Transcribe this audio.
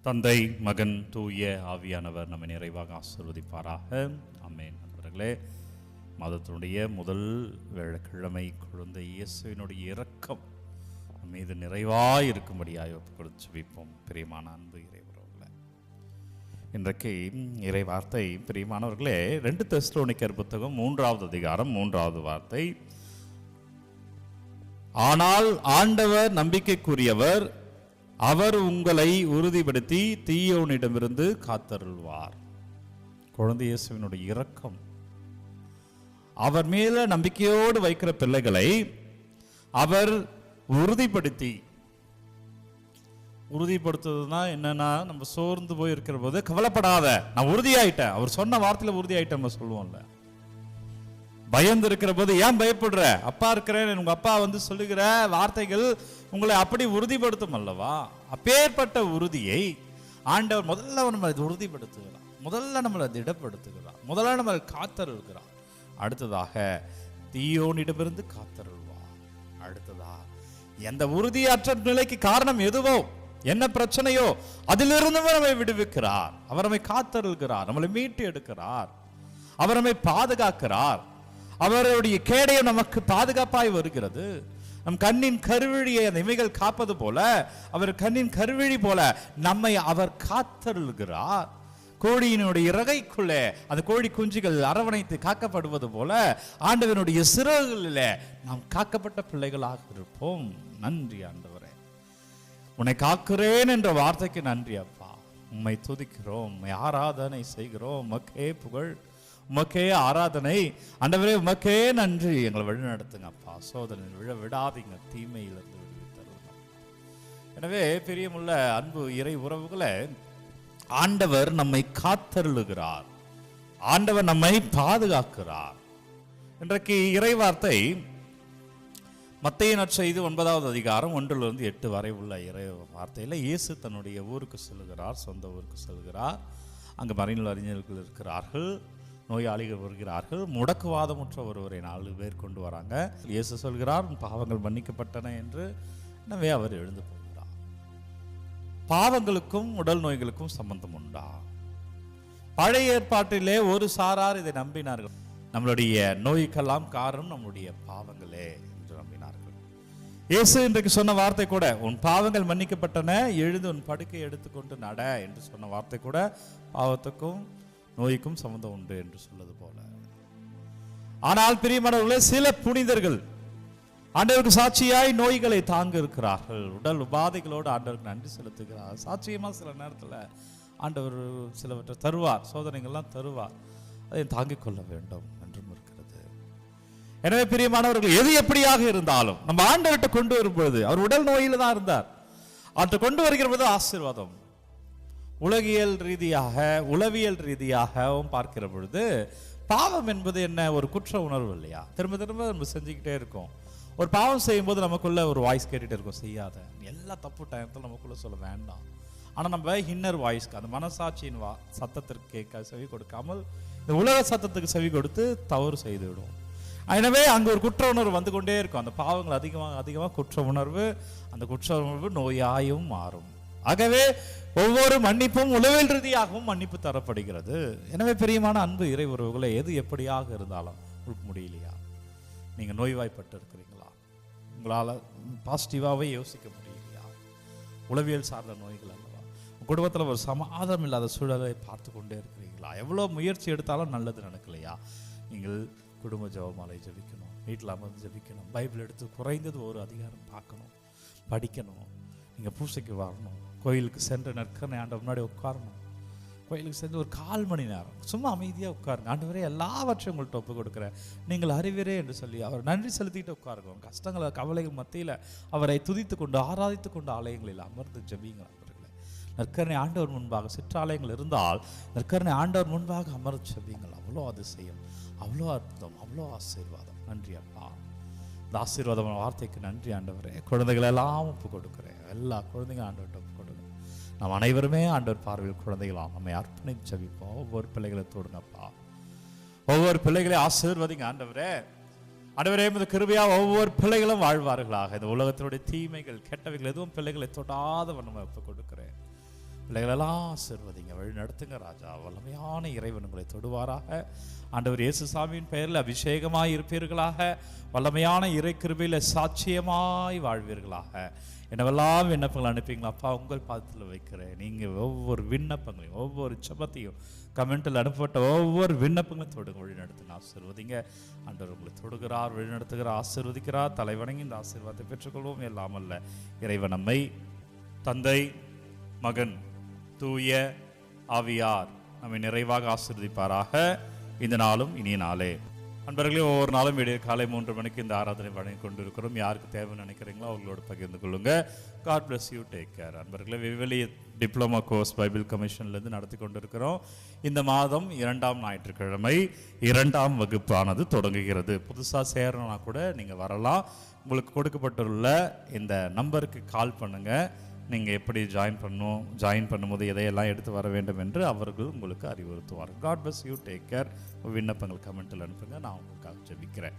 தந்தை, மகன், தூய ஆவியானவர் நம்மை நிறைவாக ஆசீர்வதிப்பாராக. ஆமென். நண்பர்களே, மாதத்தினுடைய முதல் வேளைக்கிழமை குழந்தை இயேசுவினுடைய இரக்கம் நம் மீது நிறைவாய் இருக்கும்படியாக ஒப்புக் கொடுத்து ஜெபிப்போம். பிரியமான அன்பு இறைவர்களே, இன்றைக்கு இறை வார்த்தை பிரியமானவர்களே 2 தெசலோனிக்கர் புத்தகம் 3வது அதிகாரம் 3வது வார்த்தை. ஆனால் ஆண்டவர் நம்பிக்கைக்குரியவர், அவர் உங்களை உறுதிப்படுத்தி தீயோனிடமிருந்து காத்தருள்வார். குழந்தை இயேசுவினுடைய இரக்கம், அவர் மேல நம்பிக்கையோடு வைக்கிற பிள்ளைகளை அவர் உறுதிப்படுத்துறதுனா என்னன்னா, நம்ம சோர்ந்து போய் இருக்கிற போது கவலைப்படாத, நான் உறுதியாயிட்டேன், அவர் சொன்ன வார்த்தையில உறுதியாயிட்டேன் நம்ம சொல்லுவோம்ல. பயந்து இருக்கிற போது ஏன் பயப்படுற, அப்பா இருக்கிறேன், உங்க அப்பா சொல்லுகிற வார்த்தைகள் உங்களை அப்படி உறுதிப்படுத்தும் அல்லவா. அப்பேற்பட்ட உறுதியை ஆண்டவர் முதல்ல நம்மளை உறுதிப்படுத்துகிறார், முதல்ல நம்மளை திடப்படுத்துகிறார், முதல்ல நம்மளை காத்தருள்கிறார். அடுத்ததாக தீயோனிடமிருந்து காத்தருள்வார். அடுத்ததா எந்த உறுதியற்ற நிலைக்கு காரணம் எதுவோ, என்ன பிரச்சனையோ, அதிலிருந்து நம்மை விடுவிக்கிறார். அவர் நம்மை காத்தருள்கிறார், நம்மளை மீட்டு எடுக்கிறார், அவர் நம்மை பாதுகாக்கிறார். அவருடைய கேடயம் நமக்கு பாதுகாப்பாய் வருகிறது. நம் கண்ணின் கருவிழியை அந்த இமைகள் காப்பது போல, அவர் கண்ணின் கருவிழி போல நம்மை அவர் காத்தருள்கிறார். கோழியினுடைய இறகைக்குள்ளே அந்த கோழி குஞ்சுகள் அரவணைத்து காக்கப்படுவது போல ஆண்டவனுடைய சிறகுகளிலே நாம் காக்கப்பட்ட பிள்ளைகளாக இருப்போம். நன்றி ஆண்டவரே, உன்னை காக்கிறேன் என்ற வார்த்தைக்கு நன்றி அப்பா. உம்மை துதிக்கிறோம், உம்மை ஆராதனை செய்கிறோம். உமக்கே புகழ், உமக்கே ஆராதனை ஆண்டவரே, உமக்கே நன்றி. எங்களை வழி நடத்துங்க அப்பா, சோதனை விடாதீங்க, தீமையிலிருந்து விடுவித்தருங்க. எனவே பிரியமுள்ள அன்பு இறை உறவுகளை, ஆண்டவர் நம்மை காத்தருளுகிறார், ஆண்டவர் நம்மை பாதுகாக்கிறார். இன்றைக்கு இறை வார்த்தை மத்தேயு நற்செய்தி 9வது அதிகாரம் 1-8 வரை உள்ள இறை வார்த்தையில் இயேசு தன்னுடைய ஊருக்கு செல்கிறார், சொந்த ஊருக்கு செல்கிறார். அங்கு மறைநூல் அறிஞர்கள் இருக்கிறார்கள், நோயாளிகள் வருகிறார்கள், முடக்குவாதமுற்ற ஒருவரை 4 பேர் கொண்டு வராங்க. இயேசு சொல்கிறார், பாவங்கள் மன்னிக்கப்பட்டன என்று. எனவே அவர் எழுந்து போகிறார். பாவங்களுக்கும் உடல் நோய்களுக்கும் சம்பந்தம் உண்டா? பழைய ஏற்பாட்டிலே ஒரு சாரார் இதை நம்பினார்கள். நம்மளுடைய நோய்க்கெல்லாம் காரணம் நம்முடைய பாவங்களே என்று நம்பினார்கள். இயேசு இன்றைக்கு சொன்ன வார்த்தை கூட, உன் பாவங்கள் மன்னிக்கப்பட்டன, எழுந்து உன் படுக்கை எடுத்துக்கொண்டு நட என்று சொன்ன வார்த்தை கூட பாவத்துக்கும் நோய்க்கும் சம்பந்தம் உண்டு என்று சொல்வது போல. ஆனால் பிரியமானவர்களே, சில புனிதர்கள் ஆண்டவருக்கு சாட்சியாய் நோய்களை தாங்க இருக்கிறார்கள், உடல் உபாதைகளோடு ஆண்டவருக்கு நன்றி செலுத்துகிறார். சாட்சியமா சில நேரத்தில் ஆண்டவர் சிலவற்றை தருவார், சோதனைகள்லாம் தருவார், அதை தாங்கிக் கொள்ள வேண்டும் என்றும் இருக்கிறது. எனவே பிரியமானவர்கள், எது எப்படியாக இருந்தாலும் நம்ம ஆண்டவர்கிட்ட கொண்டு வரும்பொழுது, அவர் உடல் நோயில தான் இருந்தார், அவற்றை கொண்டு வருகிற போது ஆசீர்வாதம். உலகியல் ரீதியாக உளவியல் ரீதியாகவும் பார்க்கிற பொழுது பாவம் என்பது என்ன, ஒரு குற்ற உணர்வு இல்லையா? திரும்ப திரும்ப நம்ம செஞ்சுக்கிட்டே இருக்கோம். ஒரு பாவம் செய்யும் போது நமக்குள்ள ஒரு வாய்ஸ் கேட்டுட்டே இருக்கும், செய்யாத, எல்லா தப்பு டயத்தில் நமக்குள்ள சொல்ல வேண்டாம். ஆனால் நம்ம இன்னர் வாய்ஸ்க்கு, அந்த மனசாட்சியின் சத்தத்திற்கு கேட்க செவி கொடுக்காமல் இந்த உலக சத்தத்துக்கு செவி கொடுத்து தவறு செய்து விடும். எனவே அங்கே ஒரு குற்ற உணர்வு வந்து கொண்டே இருக்கும். அந்த பாவங்கள் அதிகமாக அதிகமாக குற்ற உணர்வு, அந்த குற்ற உணர்வு நோயாயும் மாறும். ஆகவே ஒவ்வொரு மன்னிப்பும் உளவியல் ரீதியாகவும் மன்னிப்பு தரப்படுகிறது. எனவே பிரியமான அன்பு இறை உறவுகளை, எது எப்படியாக இருந்தாலும் உங்களுக்கு முடியலையா, நீங்கள் நோய்வாய்ப்பட்டு இருக்கிறீங்களா, உங்களால் பாசிட்டிவாகவே யோசிக்க முடியலையா, உளவியல் சார்ந்த நோய்கள் அல்லவா, குடும்பத்தில் ஒரு சமாதானம் இல்லாத சூழலை பார்த்து கொண்டே இருக்கிறீங்களா, எவ்வளோ முயற்சி எடுத்தாலும் நல்லது நடக்கலையா, நீங்கள் குடும்ப ஜெபமாலை ஜெபிக்கணும், வீட்டில் அமர்ந்து ஜெபிக்கணும், பைபிள் எடுத்து குறைந்தது ஒரு அதிகாரம் பார்க்கணும், படிக்கணும், நீங்கள் பூசைக்கு வரணும், கோயிலுக்கு சென்று நற்கரணை ஆண்டவர் முன்னாடி உட்காரணும், கோயிலுக்கு சென்று ஒரு 1/4 மணி நேரம் சும்மா அமைதியாக உட்காருங்க. ஆண்டவரே எல்லாவற்றையும் உங்கள்கிட்ட ஒப்பு கொடுக்குறேன், நீங்கள் அறிவீரே என்று சொல்லி அவர் நன்றி செலுத்திட்டு உட்காருங்க. கஷ்டங்களை கவலைகள் மத்தியில் அவரை துதித்து கொண்டு ஆராதித்து கொண்டு ஆலயங்களில் அமர்ந்து ஜெபிங்க. நண்பர்களே, நற்கரணை ஆண்டவர் முன்பாக, சிற்றாலயங்கள் இருந்தால் நற்கரணை ஆண்டவர் முன்பாக அமர்ந்து ஜெபிங்கள். அவ்வளோ அதிசயம், அவ்வளோ அற்புதம், அவ்வளோ ஆசீர்வாதம். நன்றி அப்பா, இந்த ஆசீர்வாதமான வார்த்தைக்கு நன்றி ஆண்டவரே. குழந்தைகளை எல்லாம் ஒப்பு கொடுக்குறேன், எல்லா குழந்தைங்க ஆண்டவர்கிட்ட ஒப்பு கொடுங்க. நாம் அனைவருமே ஆண்டவர் பார்வையில் குழந்தைகளாம் நம்மை அர்ப்பணித்து ஜெபிப்போம். ஒவ்வொரு பிள்ளைகளை தொடுங்கப்பா, ஒவ்வொரு பிள்ளைகளையும் ஆசீர்வதிங்க ஆண்டவரே. ஆண்டவரே, இந்த கிருபையா ஒவ்வொரு பிள்ளைகளும் வாழ்வார்களாக. இந்த உலகத்தினுடைய தீமைகள் கெட்டவைகள் எதுவும் பிள்ளைகளை தொடாத நம்ம ஒப்பு கொடுக்கிறேன். பிள்ளைகளெல்லாம் ஆசீர்வதிங்க, வழி நடத்துங்க ராஜா. வல்லமையான இறைவன் உங்களை தொடுவாராக. ஆண்டவர் இயேசு சாமியின் பெயரில் அபிஷேகமாய் இருப்பீர்களாக. வல்லமையான இறை கிருபையில் சாட்சியமாய் வாழ்வீர்களாக. என்னவெல்லாம் விண்ணப்பங்கள் அனுப்பிங்களா அப்பா உங்கள் பாதத்தில் வைக்கிறேன். நீங்கள் ஒவ்வொரு விண்ணப்பங்களையும் ஒவ்வொரு ஜெபத்தையும் கமெண்டில் அனுப்பப்பட்ட ஒவ்வொரு விண்ணப்பங்களையும் தொடுங்க, வழி நடத்துங்க, ஆசீர்வதிங்க. ஆண்டவர் உங்களை தொடுகிறார், வழி நடத்துகிறார், ஆசீர்வதிக்கிறார். தலைவணங்கி இந்த ஆசீர்வாதத்தை பெற்றுக்கொள்வோம். எல்லாம் அல்ல இறைவன் நம்மை தந்தை, மகன், தூய ஆவியார் நம்மை நிறைவாக ஆசீர்வதிப்பாராக. இந்த நாளும் இனிய நாளே. அன்பர்களே, ஒவ்வொரு நாளும் விடிய காலை 3 மணிக்கு இந்த ஆராதனை வழங்கி கொண்டிருக்கிறோம். யாருக்கு தேவைன்னு நினைக்கிறீங்களோ அவங்களோட பகிர்ந்து கொள்ளுங்க. God bless you, take care. அன்பர்களே, விவிலிய டிப்ளமா கோர்ஸ் பைபிள் கமிஷன்லேருந்து நடத்தி கொண்டிருக்கிறோம். இந்த மாதம் 2ஆம் ஞாயிற்றுக்கிழமை 2ஆம் வகுப்பானது தொடங்குகிறது. புதுசாக சேரணும்னா கூட நீங்கள் வரலாம். உங்களுக்கு கொடுக்கப்பட்டுள்ள இந்த நம்பருக்கு கால் பண்ணுங்கள். நீங்கள் எப்படி ஜாயின் பண்ணும்போது எதையெல்லாம் எடுத்து வர வேண்டும் என்று அவர்கள் உங்களுக்கு அறிவுறுத்துவார்கள். God bless you, take care. விண்ணப்பங்கள் கமெண்ட்டில் அனுப்புங்க, நான் உங்களுக்காக ஜெபிக்கிறேன்.